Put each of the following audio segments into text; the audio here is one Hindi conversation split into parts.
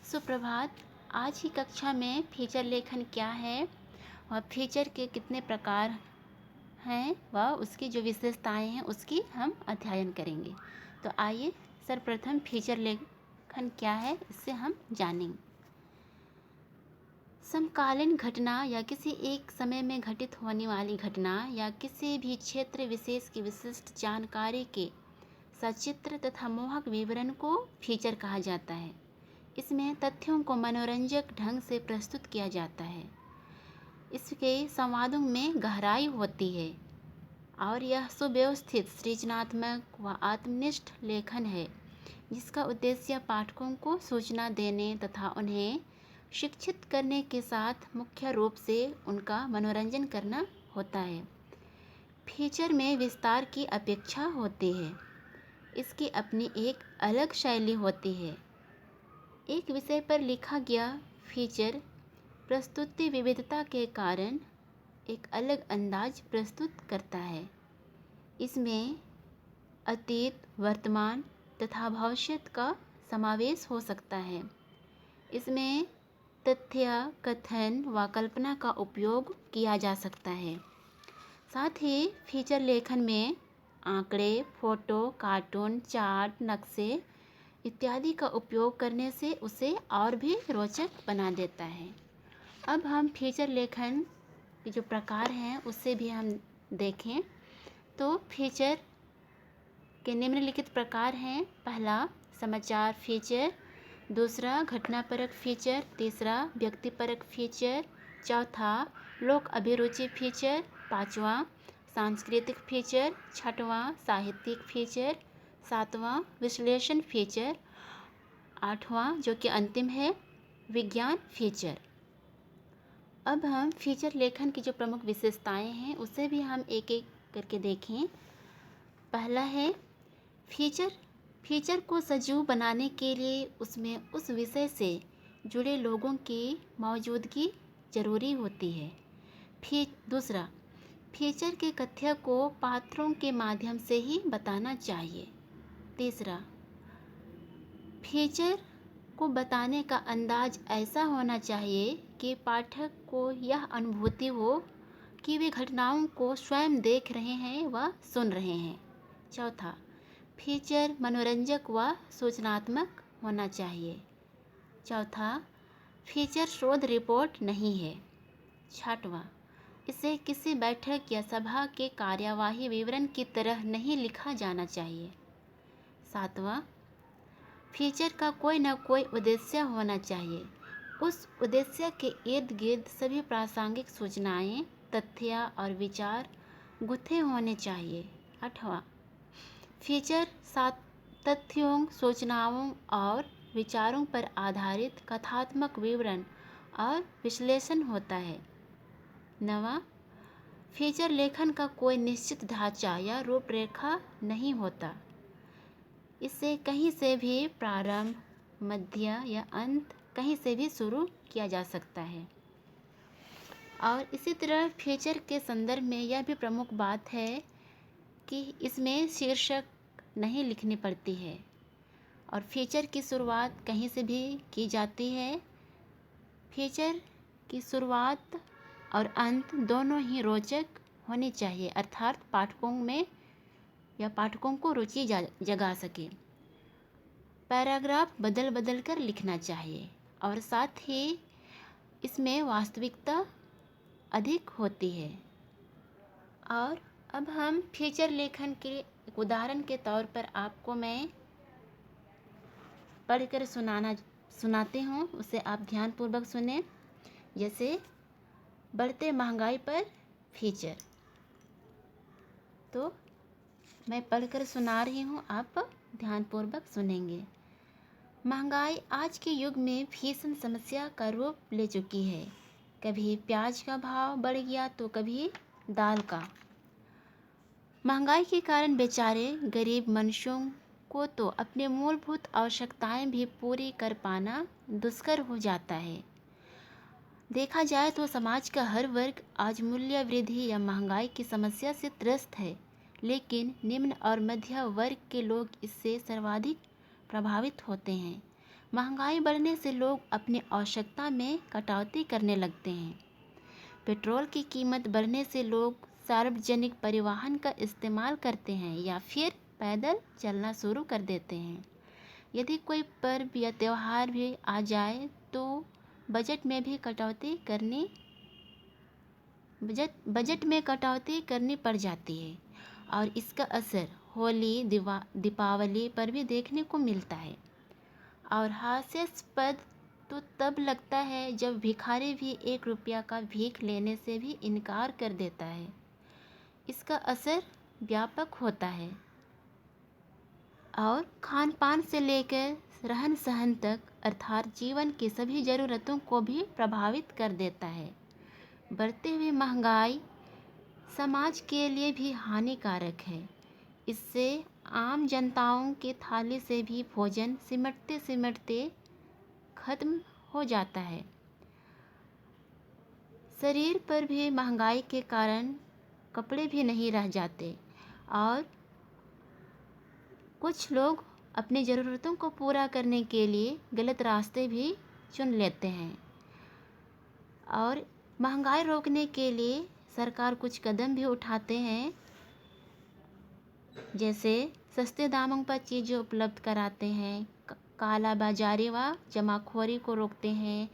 सुप्रभात। आज की कक्षा में फीचर लेखन क्या है और फीचर के कितने प्रकार हैं व उसकी जो विशेषताएं हैं उसकी हम अध्ययन करेंगे। तो आइए सर्वप्रथम फीचर लेखन क्या है इससे हम जानेंगे। समकालीन घटना या किसी एक समय में घटित होने वाली घटना या किसी भी क्षेत्र विशेष की विशिष्ट जानकारी के सचित्र तथा मोहक विवरण को फीचर कहा जाता है। इसमें तथ्यों को मनोरंजक ढंग से प्रस्तुत किया जाता है। इसके संवादों में गहराई होती है और यह सुव्यवस्थित, सृजनात्मक व आत्मनिष्ठ लेखन है जिसका उद्देश्य पाठकों को सूचना देने तथा उन्हें शिक्षित करने के साथ मुख्य रूप से उनका मनोरंजन करना होता है। फीचर में विस्तार की अपेक्षा होती है। इसकी अपनी एक अलग शैली होती है। एक विषय पर लिखा गया फीचर प्रस्तुति विविधता के कारण एक अलग अंदाज प्रस्तुत करता है। इसमें अतीत, वर्तमान तथा भविष्य का समावेश हो सकता है। इसमें तथ्य, कथन व कल्पना का उपयोग किया जा सकता है। साथ ही फीचर लेखन में आंकड़े, फोटो, कार्टून, चार्ट, नक्शे इत्यादि का उपयोग करने से उसे और भी रोचक बना देता है। अब हम फीचर लेखन के जो प्रकार हैं उससे भी हम देखें तो फीचर के निम्नलिखित प्रकार हैं। पहला समाचार फीचर, दूसरा घटनापरक फीचर, तीसरा व्यक्तिपरक फीचर, चौथा लोक अभिरुचि फीचर, पांचवा सांस्कृतिक फीचर, छठवां साहित्यिक फीचर, सातवां विश्लेषण फीचर, आठवां जो कि अंतिम है विज्ञान फीचर। अब हम फीचर लेखन की जो प्रमुख विशेषताएं हैं उसे भी हम एक एक करके देखें। पहला है फीचर को सजीव बनाने के लिए उसमें उस विषय से जुड़े लोगों की मौजूदगी जरूरी होती है। दूसरा, फीचर के कथ्य को पात्रों के माध्यम से ही बताना चाहिए। तीसरा, फीचर को बताने का अंदाज ऐसा होना चाहिए कि पाठक को यह अनुभूति हो कि वे घटनाओं को स्वयं देख रहे हैं व सुन रहे हैं। चौथा, फीचर मनोरंजक व सूचनात्मक होना चाहिए। चौथा, फीचर शोध रिपोर्ट नहीं है। छठवां, इसे किसी बैठक या सभा के कार्यवाही विवरण की तरह नहीं लिखा जाना चाहिए। सातवां, फीचर का कोई न कोई उद्देश्य होना चाहिए। उस उद्देश्य के इर्द गिर्द सभी प्रासंगिक सूचनाएं, तथ्य और विचार गुथे होने चाहिए। आठवां, फीचर तथ्यों, सूचनाओं और विचारों पर आधारित कथात्मक विवरण और विश्लेषण होता है। नवां, फीचर लेखन का कोई निश्चित ढांचा या रूपरेखा नहीं होता। इसे कहीं से भी प्रारंभ, मध्य या अंत कहीं से भी शुरू किया जा सकता है। और इसी तरह फीचर के संदर्भ में यह भी प्रमुख बात है कि इसमें शीर्षक नहीं लिखनी पड़ती है और फीचर की शुरुआत कहीं से भी की जाती है। फीचर की शुरुआत और अंत दोनों ही रोचक होनी चाहिए, अर्थात पाठकों को रुचि जगा सके। पैराग्राफ बदल बदल कर लिखना चाहिए और साथ ही इसमें वास्तविकता अधिक होती है। और अब हम फीचर लेखन के एक उदाहरण के तौर पर आपको मैं पढ़कर सुनाती हूँ, उसे आप ध्यानपूर्वक सुने। जैसे बढ़ते महंगाई पर फीचर, तो मैं पढ़कर सुना रही हूँ, आप ध्यानपूर्वक सुनेंगे। महंगाई आज के युग में भीषण समस्या का रूप ले चुकी है। कभी प्याज का भाव बढ़ गया तो कभी दाल का। महंगाई के कारण बेचारे गरीब मनुष्यों को तो अपने मूलभूत आवश्यकताएं भी पूरी कर पाना दुष्कर हो जाता है। देखा जाए तो समाज का हर वर्ग आज मूल्य वृद्धि या महंगाई की समस्या से त्रस्त है, लेकिन निम्न और मध्य वर्ग के लोग इससे सर्वाधिक प्रभावित होते हैं। महंगाई बढ़ने से लोग अपनी आवश्यकता में कटौती करने लगते हैं। पेट्रोल की कीमत बढ़ने से लोग सार्वजनिक परिवहन का इस्तेमाल करते हैं या फिर पैदल चलना शुरू कर देते हैं। यदि कोई पर्व या त्यौहार भी आ जाए तो बजट में कटौती करनी पड़ जाती है और इसका असर होली दीपावली पर भी देखने को मिलता है। और हास्यास्पद तो तब लगता है जब भिखारी भी 1 रुपया का भीख लेने से भी इनकार कर देता है। इसका असर व्यापक होता है और खान पान से लेकर रहन सहन तक अर्थात जीवन की सभी ज़रूरतों को भी प्रभावित कर देता है। बढ़ती हुई महंगाई समाज के लिए भी हानिकारक है। इससे आम जनताओं के थाली से भी भोजन सिमटते सिमटते खत्म हो जाता है। शरीर पर भी महंगाई के कारण कपड़े भी नहीं रह जाते और कुछ लोग अपनी ज़रूरतों को पूरा करने के लिए गलत रास्ते भी चुन लेते हैं। और महंगाई रोकने के लिए सरकार कुछ कदम भी उठाते हैं, जैसे सस्ते दामों पर चीज़ें उपलब्ध कराते हैं, काला बाजारी व जमाखोरी को रोकते हैं,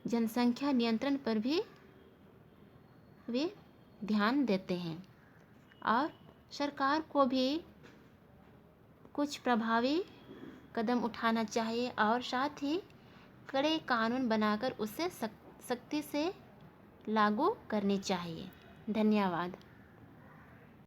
जनसंख्या नियंत्रण पर भी वे ध्यान देते हैं और सरकार को भी कुछ प्रभावी कदम उठाना चाहिए और साथ ही कड़े कानून बनाकर उसे सख्ती से लागू करनी चाहिए। धन्यवाद।